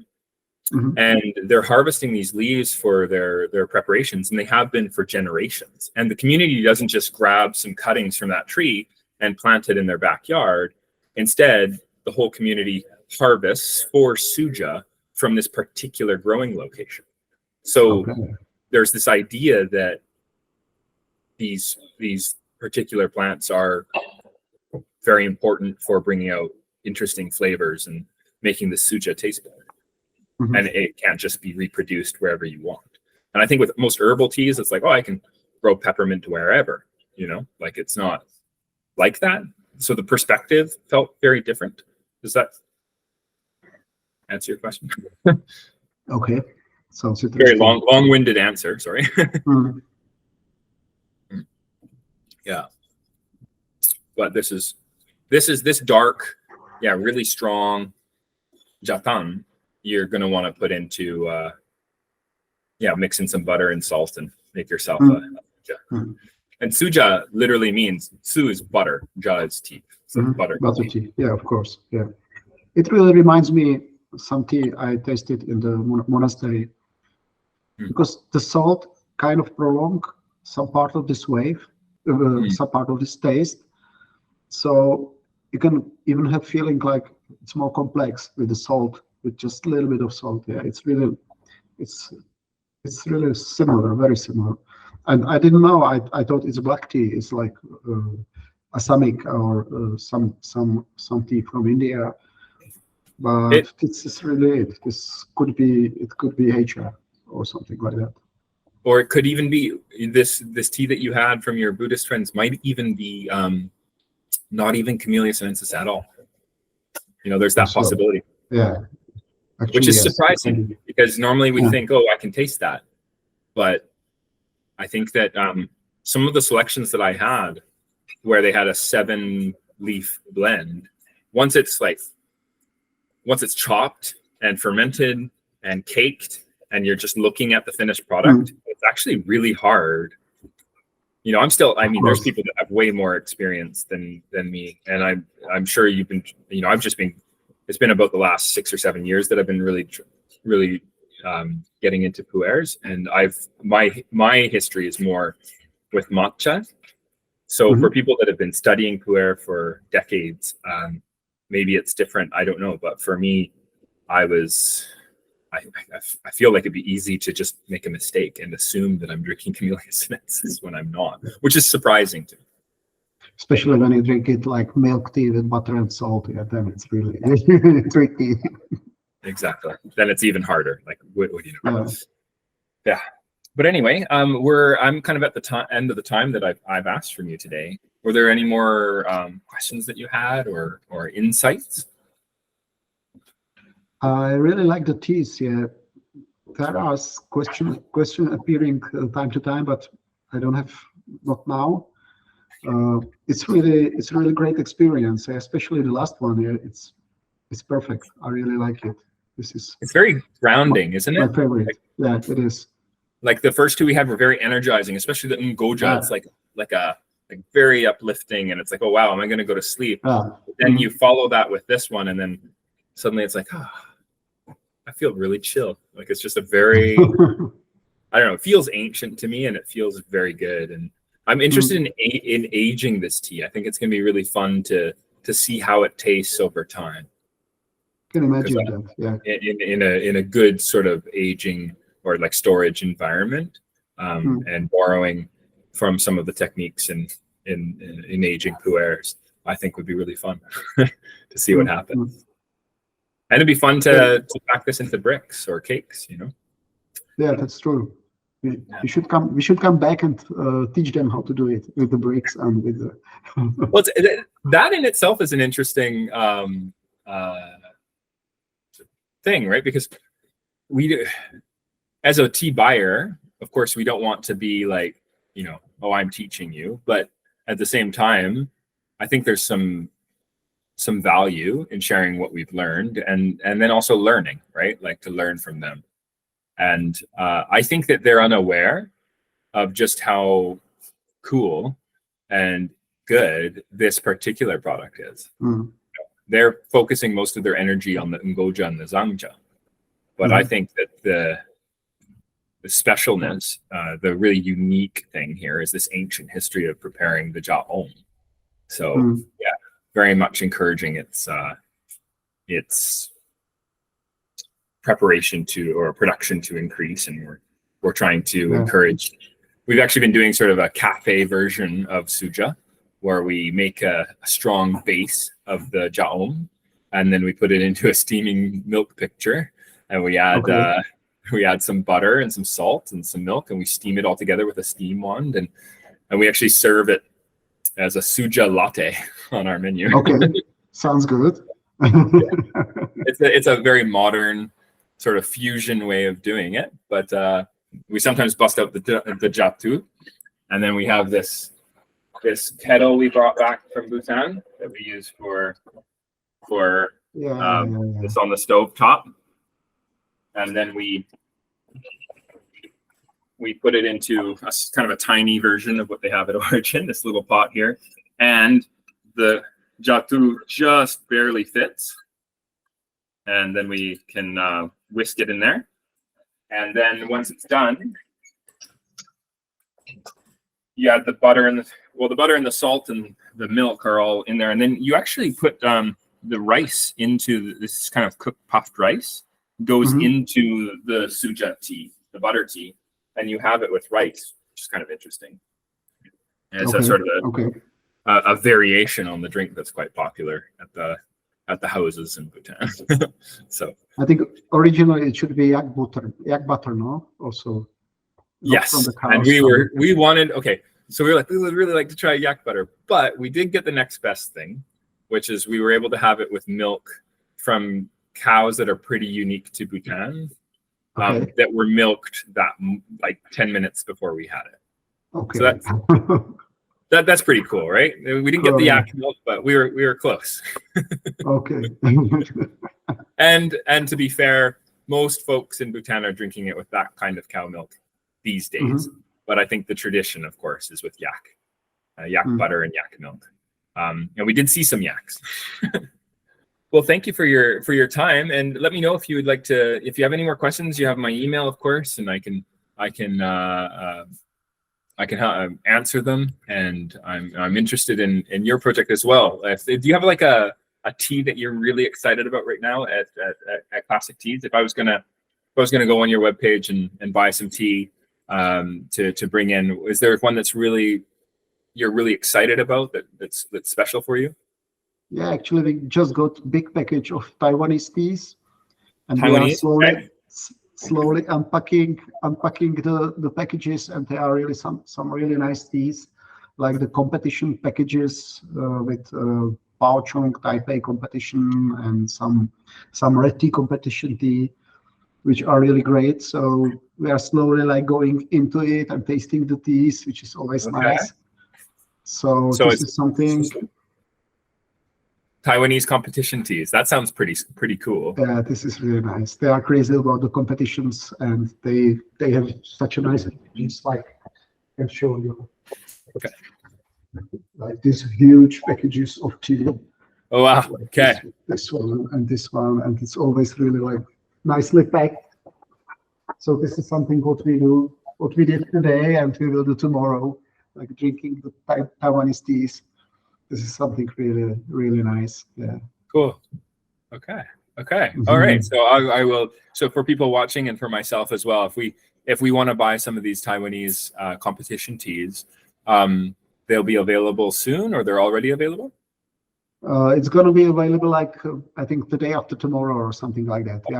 And they're harvesting these leaves for their preparations, and they have been for generations. And the community doesn't just grab some cuttings from that tree and plant it in their backyard. Instead, the whole community harvests for suja from this particular growing location. So there's this idea that these particular plants are very important for bringing out interesting flavors and making the suja taste better. and it can't just be reproduced wherever you want. And I think with most herbal teas, it's like, oh, I can grow peppermint wherever, like it's not like that. So the perspective felt very different. Does that answer your question? Okay, sounds interesting. Very long-winded answer. Sorry. Yeah, but this is this dark, really strong Ja-Aum. You're gonna want to put into mix in some butter and salt and make yourself a suja. And suja literally means su is butter, ja is tea, so butter tea. Yeah, of course. Yeah, it really reminds me some tea I tasted in the monastery, because the salt kind of prolong some part of this wave, some part of this taste. So you can even have feeling like it's more complex with the salt, with just a little bit of salt. Yeah, it's really similar, very similar. And I didn't know. I thought it's black tea. It's like Assamic or some tea from India. But it's really it. It could be HR or something like that. Or it could even be this tea that you had from your Buddhist friends might even be not even Camellia sinensis at all. There's that possibility. Yeah. Actually, which is surprising, because normally we think, oh, I can taste that. But I think that some of the selections that I had, where they had a 7-leaf blend, once it's chopped and fermented and caked, and you're just looking at the finished product, it's actually really hard. There's people that have way more experience than me, and I'm sure you've been, it's been about the last 6 or 7 years that I've been really getting into pu'ers, and my history is more with matcha. So for people that have been studying pu'er for decades, maybe it's different. I don't know, but for me, I feel like it'd be easy to just make a mistake and assume that I'm drinking Camellia sinensis when I'm not, which is surprising to me. Especially when you drink it like milk tea with butter and salt, then it's really tricky. Exactly. Then it's even harder. Like, what do you know? Yeah. But anyway, I'm kind of at the end of the time that I've asked from you today. Were there any more questions that you had or insights? I really like the teas. Yeah, there are question appearing time to time, but I don't have, not now. It's really great experience, especially the last one. Yeah, it's perfect. I really like it. It's very grounding, isn't it? My favorite. Yeah, it is. Like the first two we had were very energizing, especially the Ngoja. It's like very uplifting, and it's like, oh wow, am I going to go to sleep? But then you follow that with this one, and then suddenly it's like, I feel really chill. Like it's just a very, I don't know, it feels ancient to me, and it feels very good. And I'm interested in aging this tea. I think it's going to be really fun to see how it tastes over time. Can imagine that. Yeah. In a good sort of aging or like storage environment, and borrowing from some of the techniques in aging pu'ers, I think would be really fun to see what happens. And it'd be fun to pack this into bricks or cakes, Yeah, that's true. We should come back and teach them how to do it with the bricks and with the. Well, that in itself is an interesting thing, right? Because we do, as a tea buyer, of course, we don't want to be like, oh, I'm teaching you, but at the same time, I think there's some value in sharing what we've learned, and then also learning, right? Like to learn from them. And I think that they're unaware of just how cool and good this particular product is. They're focusing most of their energy on the Ngoja and the Zangja. But I think that the specialness, the really unique thing here is this ancient history of preparing the Ja-Aum. So yeah, very much encouraging its preparation or production to increase, and we're trying to encourage. We've actually been doing sort of a cafe version of suja, where we make a strong base of the Ja-Aum, and then we put it into a steaming milk pitcher, and we add some butter and some salt and some milk, and we steam it all together with a steam wand, and we actually serve it as a suja latte on our menu. Okay, sounds good. It's a very modern sort of fusion way of doing it, but we sometimes bust out the jatu, and then we have this kettle we brought back from Bhutan that we use for this on the stove top, and then we put it into a kind of a tiny version of what they have at origin, this little pot here, and the jatu just barely fits, and then we can whisk it in there, and then once it's done, you add the butter and the salt and the milk are all in there, and then you actually put the rice into this kind of cooked puffed rice goes into the suja tea, the butter tea, and you have it with rice, which is kind of interesting. And it's a sort of a variation on the drink that's quite popular at the houses in Bhutan. So I think originally it should be yak butter, no? Also. Yes, and we wanted, so we were like, we would really like to try yak butter, but we did get the next best thing, which is we were able to have it with milk from cows that are pretty unique to Bhutan, that were milked that like 10 minutes before we had it. Okay. So that's pretty cool, right? We didn't get the yak milk, but we were close. Okay. And to be fair, most folks in Bhutan are drinking it with that kind of cow milk these days. But I think the tradition, of course, is with yak butter and yak milk. And we did see some yaks. Well, thank you for your time, and let me know if you would like to. If you have any more questions, you have my email, of course, and I can answer them. And I'm interested in your project as well. Do you have like a tea that you're really excited about right now at Klásek Teas? If I was gonna go on your webpage and buy some tea to bring in, is there one that's you're really excited about that's special for you? Yeah, actually, we just got a big package of Taiwanese teas, and we are slowly unpacking the packages, and there are really some really nice teas, like the competition packages with Baochong Taipei competition and some red tea competition tea, which are really great. So we are slowly like going into it and tasting the teas, which is always nice. So this is something. Taiwanese competition teas. That sounds pretty cool. Yeah, this is really nice. They are crazy about the competitions, and they have such a nice packages. Like I can show you. Okay. Like these huge packages of tea. Oh wow. Like okay. This one, and it's always really like nicely packed. So this is something what we did today, and we will do tomorrow, like drinking the Taiwanese teas. This is something really, really nice. Yeah. Cool. Okay. All right. So I will. So for people watching and for myself as well, if we want to buy some of these Taiwanese competition teas, they'll be available soon, or they're already available. It's going to be available like I think the day after tomorrow or something like that. I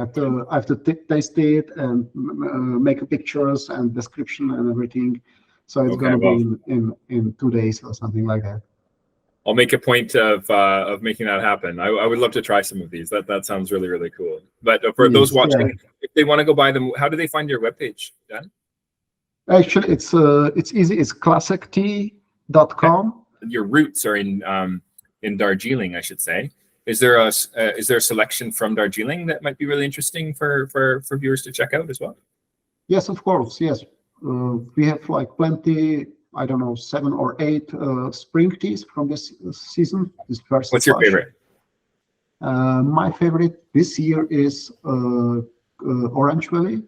have to taste it and make pictures and description and everything. So it's going to be in 2 days or something like that. I'll make a point of making that happen. I would love to try some of these. That sounds really, really cool. But for those watching, if they want to go buy them, how do they find your webpage, Dan? Actually, it's easy. It's klasektea.com. Your roots are in Darjeeling, I should say. Is there a selection from Darjeeling that might be really interesting for viewers to check out as well? Yes, of course. Yes, we have like plenty. I don't know, 7 or 8 spring teas from this season. This first. What's your favorite? My favorite this year is Orange Valley.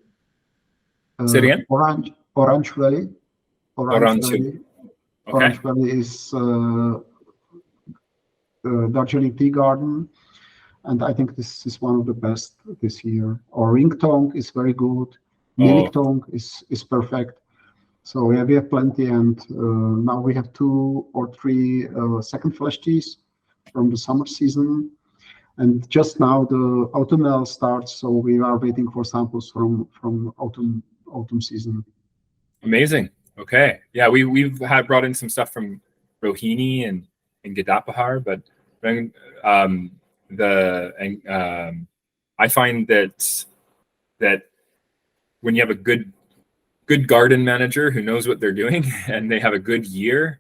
Say it again. Orange Valley. Orange Valley is Darjeeling Tea Garden, and I think this is one of the best this year. Or Ringtong is very good. Nilliktong is perfect. So we have plenty, and now we have 2 or 3 second flash teas from the summer season, And just now the autumnal starts, so we are waiting for samples from autumn season. Amazing. Okay. Yeah, we've had brought in some stuff from Rohini and Gadapahar, but I find that when you have a good garden manager who knows what they're doing and they have a good year,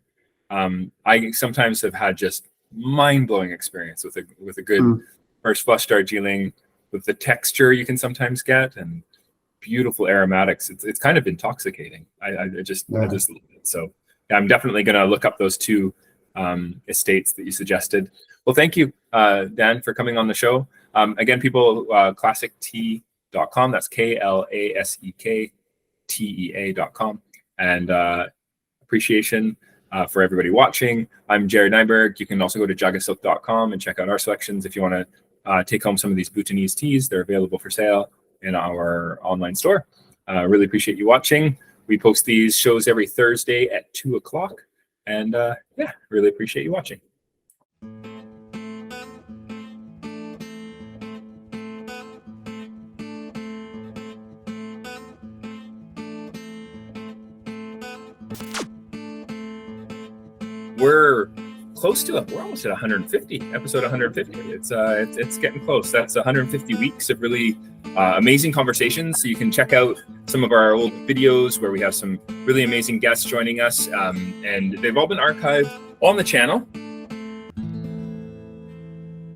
I sometimes have had just mind-blowing experience with a good first flush Darjeeling, with the texture you can sometimes get and beautiful aromatics. It's kind of intoxicating. I just love it. So yeah, I'm definitely going to look up those two estates that you suggested. Well, thank you, Dan, for coming on the show. Again, people, KlaasekTea.com. That's KLASEKTEA.com. And appreciation for everybody watching. I'm Jared Nyberg. You can also go to JagaSilk.com and check out our selections if you want to take home some of these Bhutanese teas. They're available for sale in our online store. Really appreciate you watching. We post these shows every Thursday at 2 o'clock. And yeah, really appreciate you watching. We're close to it. We're almost at 150, episode 150. It's getting close. That's 150 weeks of really amazing conversations. So you can check out some of our old videos where we have some really amazing guests joining us, and they've all been archived on the channel.